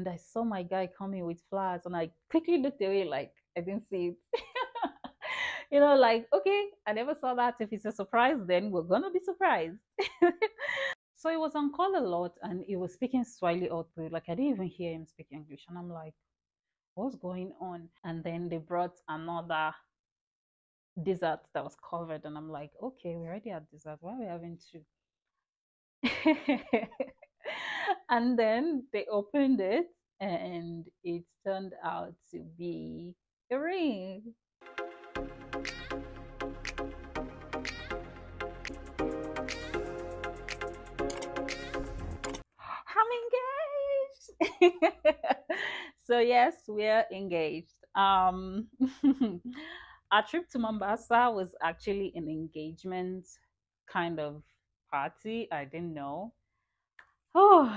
and I saw my guy coming with flowers, and I quickly looked away like I didn't see it. Like, okay, I never saw that. If it's a surprise, then we're gonna be surprised. So he was on call a lot, and he was speaking Swahili output. Like I didn't even hear him speak English, and I'm like, what's going on? And then they brought another dessert that was covered, and I'm like, okay, we already had dessert. Why are we having two? And then they opened it, and it turned out to be a ring. I'm engaged. So yes, we're engaged. Our trip to Mombasa was actually an engagement kind of party. I didn't know. Oh,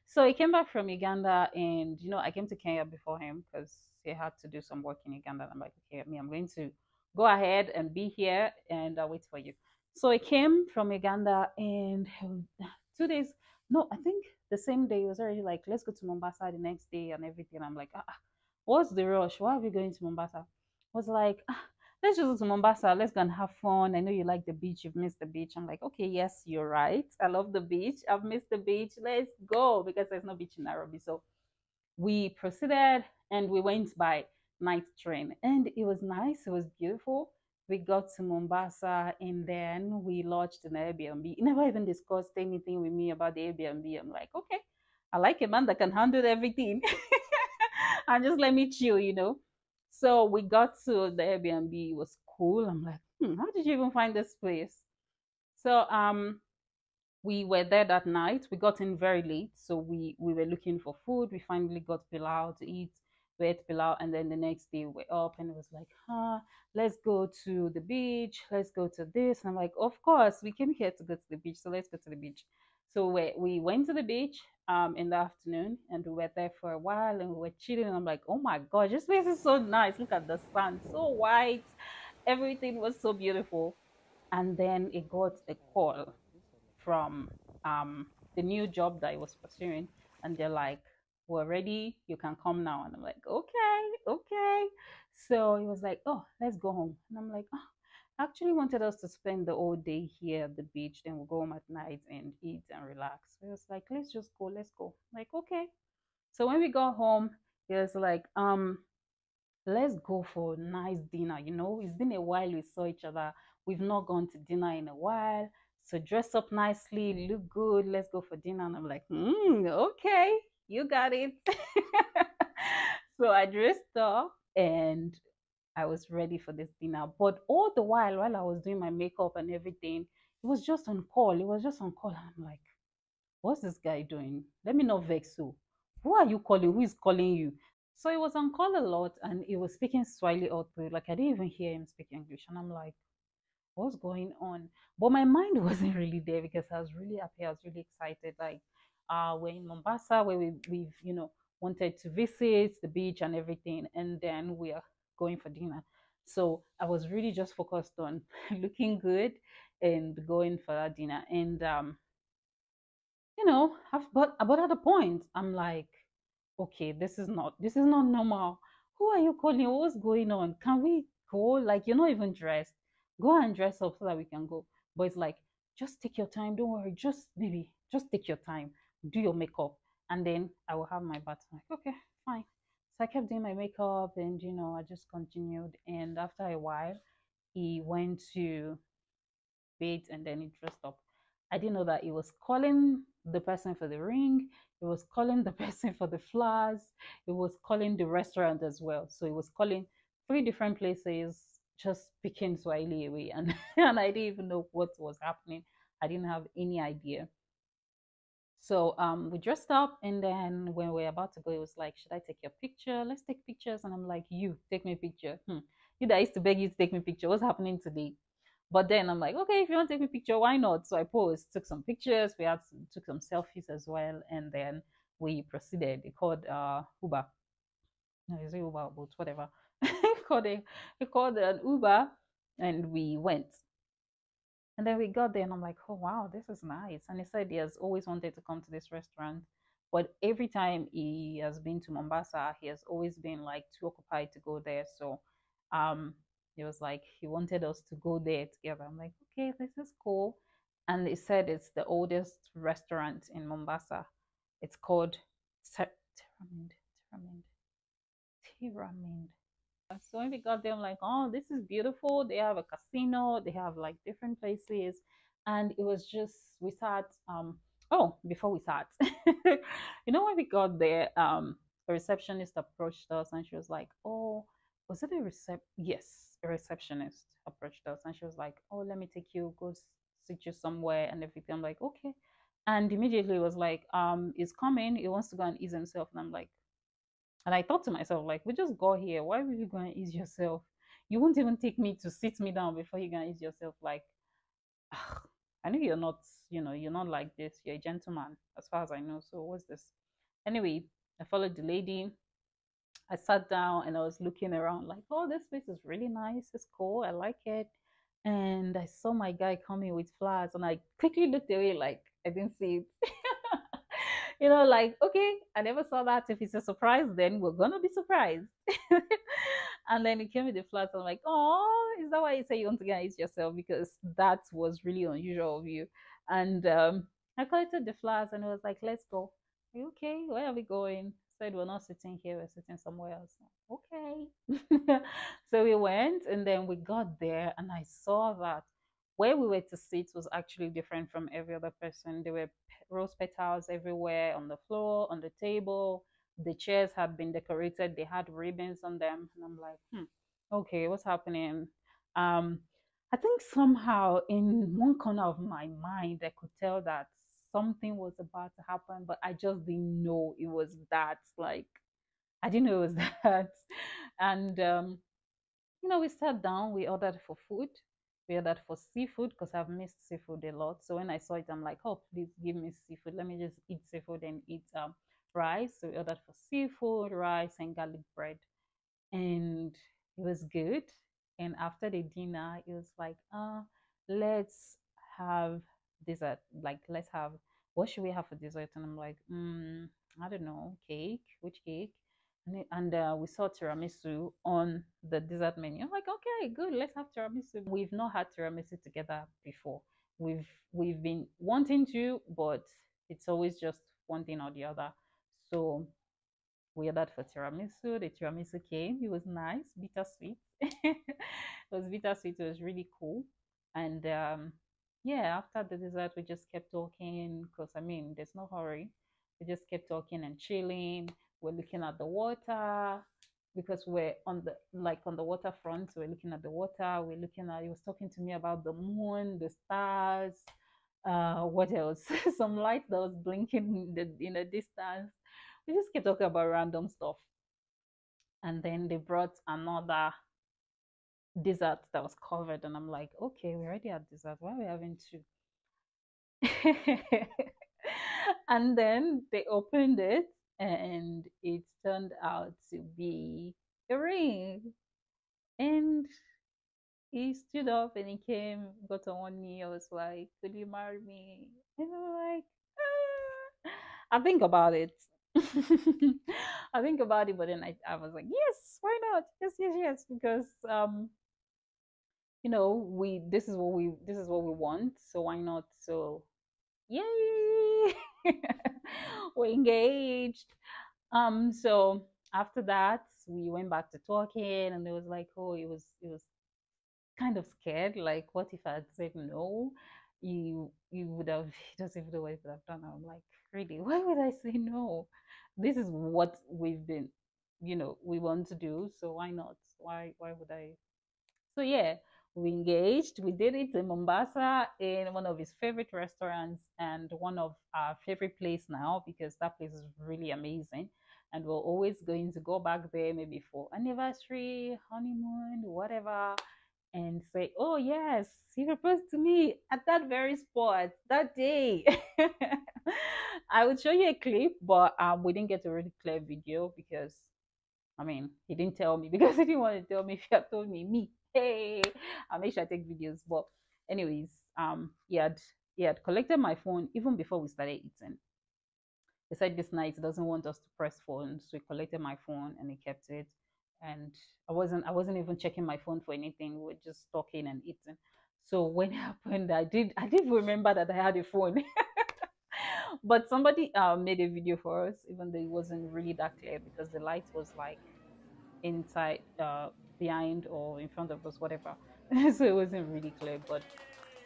so he came back from Uganda, and I came to Kenya before him because he had to do some work in Uganda. I'm like, okay, I'm going to go ahead and be here, and I'll wait for you. So he came from Uganda, and 2 days. No, I think the same day he was already like, let's go to Mombasa the next day and everything. I'm like, what's the rush? Why are we going to Mombasa? I was like, let's just go to Mombasa. Let's go and have fun. I know you like the beach. You've missed the beach. I'm like, okay, yes, you're right. I love the beach. I've missed the beach. Let's go because there's no beach in Nairobi. So we proceeded, and we went by night train, and it was nice. It was beautiful. We got to Mombasa, and then we lodged in Airbnb. He never even discussed anything with me about the Airbnb. I'm like, okay, I like a man that can handle everything. And just let me chill. So we got to the Airbnb. It was cool. I'm like, how did you even find this place? So we were there that night. We got in very late, so we were looking for food. We finally got pilau to eat. We ate pilau, and then the next day we're up, and it was like, let's go to the beach. Let's go to this. And I'm like, of course, we came here to go to the beach, so let's go to the beach. So we went to the beach in the afternoon, and we were there for a while, and we were chilling. And I'm like, oh my god, this place is so nice. Look at the sun, so white. Everything was so beautiful. And then it got a call from the new job that I was pursuing, and they're like, "We're ready. You can come now." And I'm like, "Okay, okay." So he was like, "Oh, let's go home." And I'm like, "Oh, I actually wanted us to spend the whole day here at the beach. Then we'll go home at night and eat and relax." So he was like, "Let's just go. Let's go." I'm like, okay. So when we got home, he was like, let's go for a nice dinner. It's been a while we saw each other. We've not gone to dinner in a while. So dress up nicely, look good. Let's go for dinner. And I'm like, okay, you got it. So I dressed up, and I was ready for this dinner. But all the while I was doing my makeup and everything, it was just on call. It was just on call. And I'm like, what's this guy doing? Let me not vex you. Who are you calling? Who is calling you? So he was on call a lot, and he was speaking Swahili output. Like I didn't even hear him speak English. And I'm like, what's going on? But my mind wasn't really there because I was really happy. I was really excited. Like we're in Mombasa where we've wanted to visit the beach and everything, and then we are going for dinner. So I was really just focused on looking good and going for that dinner. And but at a point I'm like, okay, this is not normal. Who are you calling? What's going on? Can we go? Like, you're not even dressed. Go and dress up so that we can go. But it's like, just take your time. Don't worry. Just take your time. Do your makeup, and then I will have my bath. I'm like, okay, fine. So I kept doing my makeup, and I just continued. And after a while, he went to bed, and then he dressed up. I didn't know that he was calling the person for the ring. He was calling the person for the flowers. He was calling the restaurant as well. So he was calling three different places, just speaking Swahili away. And, and I didn't even know what was happening. I didn't have any idea. So we dressed up, and then when we were about to go, it was like, "Should I take your picture? Let's take pictures." And I'm like, "You take me a picture. You that used to beg you to take me a picture. What's happening today?" But then I'm like, okay, if you want to take me a picture, why not? So I posed, took some pictures. Took some selfies as well, and then we proceeded. They called Uber. No, it's Uber, but whatever. He called an Uber, and we went. And then we got there, and I'm like, oh wow, this is nice. And he said he has always wanted to come to this restaurant But every time he has been to Mombasa, he has always been like too occupied to go there. So um he was like he wanted us to go there together. I'm like, okay, this is cool. And they said it's the oldest restaurant in Mombasa. It's called Tyramid. Tyramid. Tyramid. So when we got there, I'm like, oh, this is beautiful. They have a casino, they have like different places. And it was just we sat oh, before we sat. When we got there, a receptionist approached us and she was like, oh, was it a yes, a receptionist approached us and she was like, oh, let me take you, go sit you somewhere and everything. I'm like, okay. And immediately it was like, he's coming, he wants to go and ease himself. And I'm like, and I thought to myself, like, we just got here. Why will you go and ease yourself? You won't even take me to sit me down before you go and ease yourself. Like, I know you're not, you're not like this. You're a gentleman, as far as I know. So what's this? Anyway, I followed the lady. I sat down and I was looking around, like, oh, this place is really nice. It's cool. I like it. And I saw my guy coming with flowers, and I quickly looked away, like I didn't see it. Like, okay, I never saw that. If it's a surprise, then we're gonna be surprised. And then it came with the flats. I'm like, oh, is that why you say you want to get it yourself? Because that was really unusual of you. And I collected the flats and it was like, let's go. Like, okay, where are we going? Said we're not sitting here, we're sitting somewhere else. Okay. So we went and then we got there and I saw that where we were to sit was actually different from every other person. There were rose petals everywhere on the floor, on the table. The chairs had been decorated, they had ribbons on them. And I'm like, okay, what's happening? Um, I think somehow in one corner of my mind, I could tell that something was about to happen, but I just didn't know it was that. Like, I didn't know it was that. And we sat down, we ordered for food. We ordered for seafood because I've missed seafood a lot. So when I saw it, I'm like, oh, please give me seafood. Let me just eat seafood and eat rice. So we ordered for seafood, rice, and garlic bread. And it was good. And after the dinner, it was like, let's have dessert. Like, let's have, what should we have for dessert? And I'm like, I don't know, cake. Which cake? And we saw tiramisu on the dessert menu. I'm like, okay, good, let's have tiramisu. We've not had tiramisu together before. We've been wanting to, but it's always just one thing or the other. So we ordered for tiramisu. The tiramisu came. It was nice, bittersweet. It was bittersweet. It was really cool. And yeah, after the dessert, we just kept talking because I mean, there's no hurry. We just kept talking and chilling. We're looking at the water because we're on the waterfront. So we're looking at the water. We're looking at. He was talking to me about the moon, the stars. What else? Some light that was blinking in the distance. We just kept talking about random stuff. And then they brought another dessert that was covered. And I'm like, okay, we already had dessert. Why are we having two? And then they opened it and it turned out to be a ring. And he stood up and he came, got on one knee. I was like, could you marry me? And I'm like, I think about it. I think about it, but then I was like, yes, why not? Yes, yes, yes, because we this is what we want, so why not? So yay, we're engaged. So after that, we went back to talking, and it was like, oh, it was kind of scared. Like, what if I had said no? You would have he doesn't even know what you would have done. I'm like, really? Why would I say no? This is what we've been, we want to do. So why not? Why would I? So yeah, we engaged. We did it in Mombasa in one of his favorite restaurants and one of our favorite place now because that place is really amazing. And we're always going to go back there maybe for anniversary, honeymoon, whatever, and say, oh yes, he proposed to me at that very spot that day. I would show you a clip, but we didn't get a really clear video because I mean, he didn't tell me because he didn't want to tell me. If he had told me, hey, I'll make sure I take videos. But anyways, he had collected my phone even before we started eating. He said this night he doesn't want us to press phones, so he collected my phone and he kept it. And I wasn't even checking my phone for anything. We were just talking and eating. So when it happened, I did remember that I had a phone. But somebody made a video for us, even though it wasn't really that clear because the light was like inside, behind or in front of us, whatever. So it wasn't really clear. But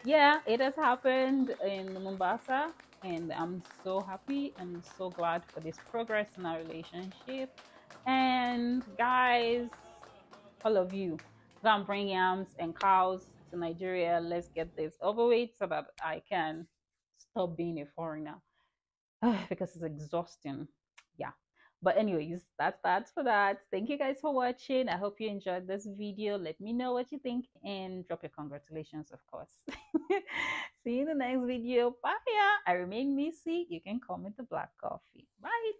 yeah, it has happened in Mombasa, and I'm so happy and so glad for this progress in our relationship. And guys, all of you, go and bring yams and cows to Nigeria. Let's get this over with so that I can stop being a foreigner. Because it's exhausting. Yeah. But anyways, that's for that. Thank you guys for watching. I hope you enjoyed this video. Let me know what you think and drop your congratulations, of course. See you in the next video. Bye. I remain Missy. You can call me the Black Coffee. Bye.